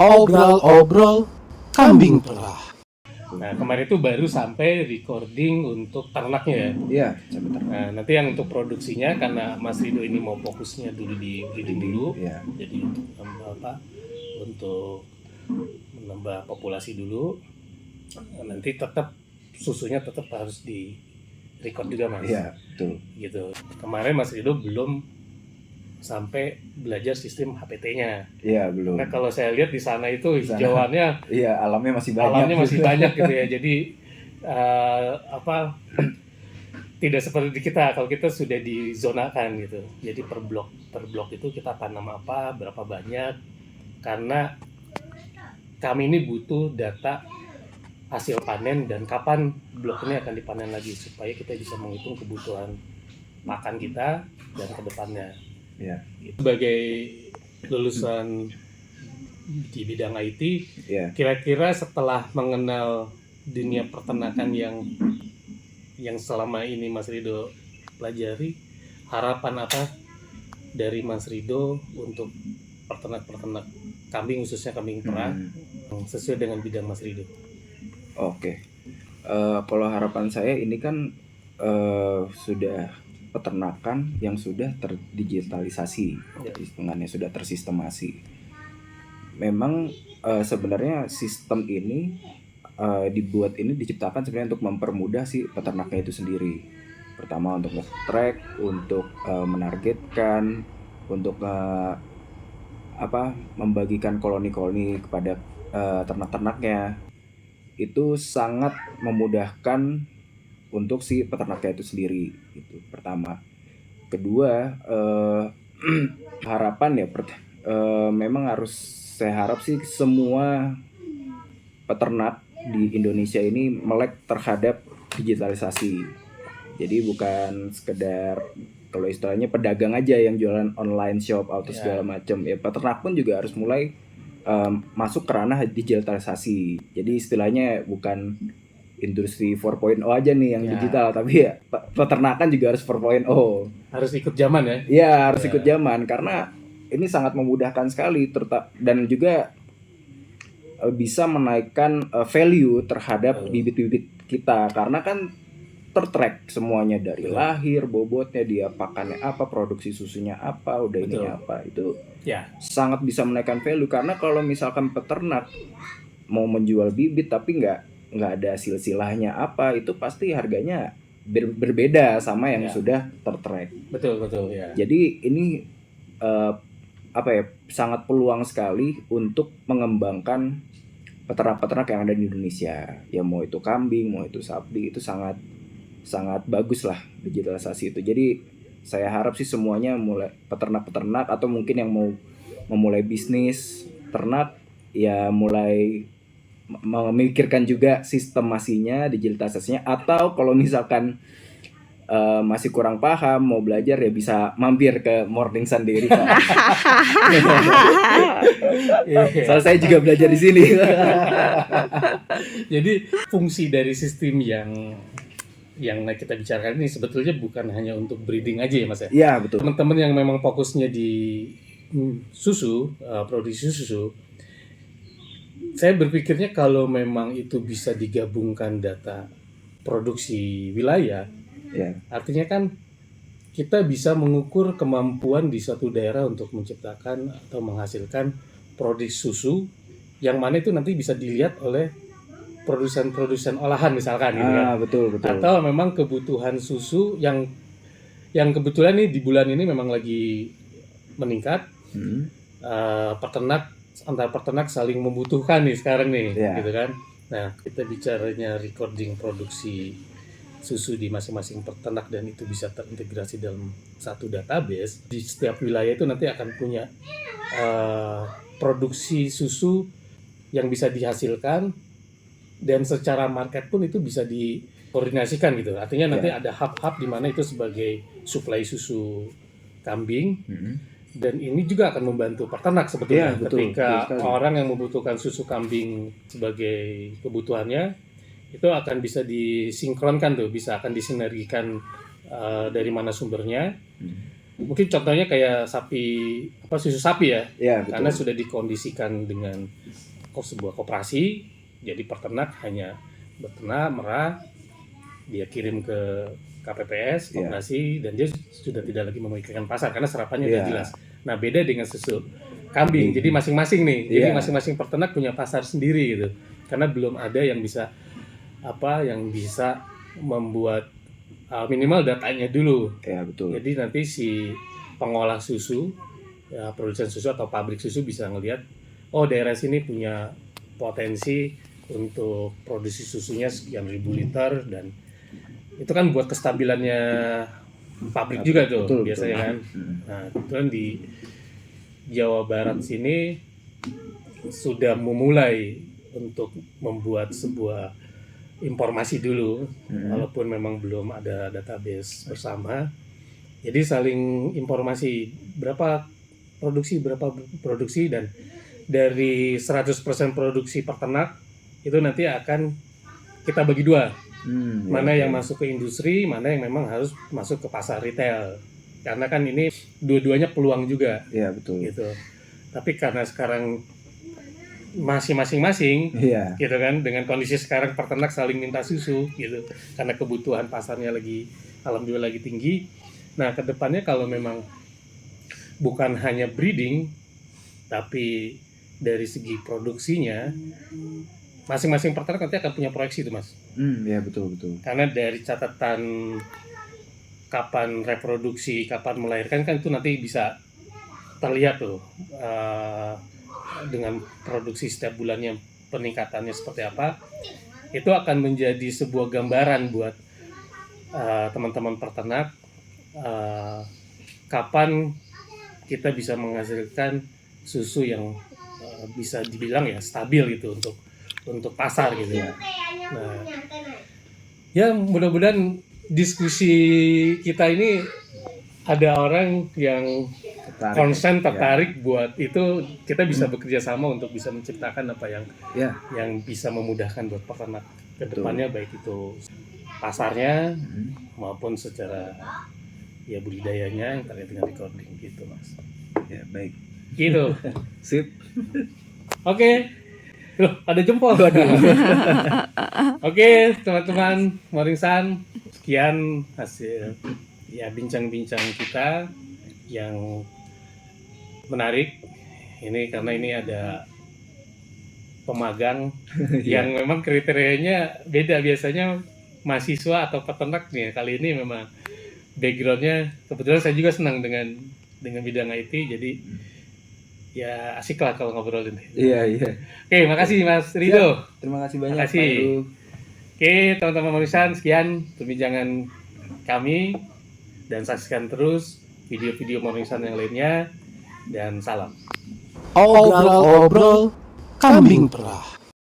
Obrol-obrol kambing perah. Nah, kemarin itu baru sampai recording untuk ternaknya ya. Iya, sampai ternak. Nah, nanti yang untuk produksinya karena Mas Rido ini mau fokusnya dulu di breeding dulu. Iya. Jadi untuk untuk menambah populasi dulu. Nah, nanti tetap susunya tetap harus di record juga, Mas. Iya, betul. Gitu. Kemarin Mas Rido belum sampai belajar sistem HPT-nya. Iya, belum. Nah, kalau saya lihat di sana itu Di sana. hijauannya Iya, alamnya masih banyak. alamnya masih banyak gitu ya. Jadi tidak seperti di kita. Kalau kita sudah dizonakan gitu. Jadi per blok itu kita tanam apa, berapa banyak. Karena kami ini butuh data hasil panen dan kapan blok ini akan dipanen lagi supaya kita bisa menghitung kebutuhan makan kita dan kedepannya. Iya. Sebagai lulusan di bidang IT, Iya. kira-kira setelah mengenal dunia peternakan yang selama ini Mas Rido pelajari, harapan apa dari Mas Rido untuk peternak kambing, khususnya kambing perah, sesuai dengan bidang Mas Rido? Oke. Kalau harapan saya ini kan sudah peternakan yang sudah terdigitalisasi, hitungannya sudah tersistemasi. Memang sebenarnya sistem ini diciptakan sebenarnya untuk mempermudah si peternaknya itu sendiri. Pertama untuk nge-track, untuk menargetkan, untuk membagikan koloni-koloni kepada ternak-ternaknya. Itu sangat memudahkan untuk si peternaknya itu sendiri, itu pertama. Kedua, harapan ya memang harus, saya harap sih semua peternak di Indonesia ini melek terhadap digitalisasi. Jadi bukan sekedar kalau istilahnya pedagang aja yang jualan online shop atau segala macam. Ya peternak pun juga harus mulai masuk ke ranah digitalisasi. Jadi istilahnya bukan industri 4.0 aja nih yang digital, tapi ya peternakan juga harus 4.0. Harus ikut zaman ya? Iya, harus ikut zaman karena ini sangat memudahkan sekali dan juga bisa menaikkan value terhadap bibit-bibit kita karena kan tertrack semuanya dari lahir, bobotnya, dia pakannya apa, produksi susunya apa, udah ini apa, itu sangat bisa menaikkan value. Karena kalau misalkan peternak mau menjual bibit tapi nggak ada silsilahnya apa, itu pasti harganya berbeda sama yang sudah tertrack. Betul ya. Jadi ini sangat peluang sekali untuk mengembangkan peternak-peternak yang ada di Indonesia. Ya mau itu kambing, mau itu sapi, itu sangat bagus lah digitalisasi itu. Jadi saya harap sih semuanya mulai peternak-peternak atau mungkin yang mau memulai bisnis ternak ya mulai memikirkan juga sistemasinya, digitalisasinya, atau kalau misalkan masih kurang paham mau belajar ya bisa mampir ke Morning Sun Dairy. Soalnya saya juga belajar di sini. Jadi fungsi dari sistem yang kita bicarakan ini sebetulnya bukan hanya untuk breeding aja ya Mas ya? Iya betul. Teman-teman yang memang fokusnya di susu, produksi susu, saya berpikirnya kalau memang itu bisa digabungkan data produksi wilayah, artinya kan kita bisa mengukur kemampuan di suatu daerah untuk menciptakan atau menghasilkan produk susu yang mana itu nanti bisa dilihat oleh produsen olahan misalkan gitu kan. Betul. Atau memang kebutuhan susu yang kebetulan nih di bulan ini memang lagi meningkat. Antar peternak saling membutuhkan nih sekarang nih, gitu kan. Nah, kita bicaranya recording produksi susu di masing-masing peternak dan itu bisa terintegrasi dalam satu database. Di setiap wilayah itu nanti akan punya produksi susu yang bisa dihasilkan dan secara market pun itu bisa dikoordinasikan gitu. Artinya nanti ada hub-hub di mana itu sebagai suplai susu kambing. Dan ini juga akan membantu peternak sebetulnya ketika orang yang membutuhkan susu kambing sebagai kebutuhannya itu akan bisa disinkronkan tuh, bisa akan disinergikan dari mana sumbernya. mungkin contohnya kayak susu sapi ya, Ya, betul. karena sudah dikondisikan dengan sebuah koperasi, jadi peternak hanya beternak, merah, dia kirim ke KPPS, Iya. koperasi, dan dia sudah tidak lagi memikirkan pasar karena serapannya udah Iya. jelas. Nah, beda dengan susu kambing, jadi masing-masing nih, jadi Iya. masing-masing peternak punya pasar sendiri gitu, karena belum ada yang bisa membuat minimal datanya dulu. Ya, betul. Jadi nanti si pengolah susu, ya, produsen susu atau pabrik susu bisa ngelihat, oh daerah sini punya potensi untuk produksi susunya sekian ribu liter, dan itu kan buat kestabilannya pabrik juga tuh. Betul, biasanya betul. kan. Nah, kebetulan di Jawa Barat sini sudah memulai untuk membuat sebuah informasi dulu, walaupun memang belum ada database bersama. Jadi saling informasi berapa produksi, dan dari 100% produksi peternak itu nanti akan kita bagi dua. Mana yang masuk ke industri, mana yang memang harus masuk ke pasar retail. Karena kan ini dua-duanya peluang juga. Iya, betul. Gitu. Tapi karena sekarang masih masing-masing, Iya. gitu kan, dengan kondisi sekarang peternak saling minta susu gitu, karena kebutuhan pasarnya alhamdulillah lagi tinggi. Nah, kedepannya kalau memang bukan hanya breeding, tapi dari segi produksinya, masing-masing peternak nanti akan punya proyeksi itu, Mas. Ya, betul. Karena dari catatan kapan reproduksi, kapan melahirkan, kan itu nanti bisa terlihat tuh dengan produksi setiap bulannya peningkatannya seperti apa. Itu akan menjadi sebuah gambaran buat teman-teman peternak kapan kita bisa menghasilkan susu yang bisa dibilang ya stabil gitu untuk pasar gitu ya. Nah, ya mudah-mudahan diskusi kita ini ada orang yang konsen tertarik buat itu, kita bisa bekerja sama untuk bisa menciptakan apa yang bisa memudahkan buat peternak ke depannya, baik itu pasarnya maupun secara ya budidayanya yang terkait dengan recording gitu, Mas. Ya, baik. Gitu. Sip. Oke. Loh, ada jempol. Oke, teman-teman Morning Sun, sekian hasil ya bincang-bincang kita yang menarik. Ini karena ini ada pemagang yang memang kriterianya beda, biasanya mahasiswa atau peternak nih. Kali ini memang backgroundnya, kebetulan saya juga senang dengan bidang IT, jadi ya asik lah kalau ngobrolin. Iya. Oke, makasih Mas Rido. Terima kasih banyak. Makasih. Pak Heru. Oke, teman-teman Morisan, sekian perbincangan kami, dan saksikan terus video-video Morisan yang lainnya, dan salam. Obrol-obrol kambing perah.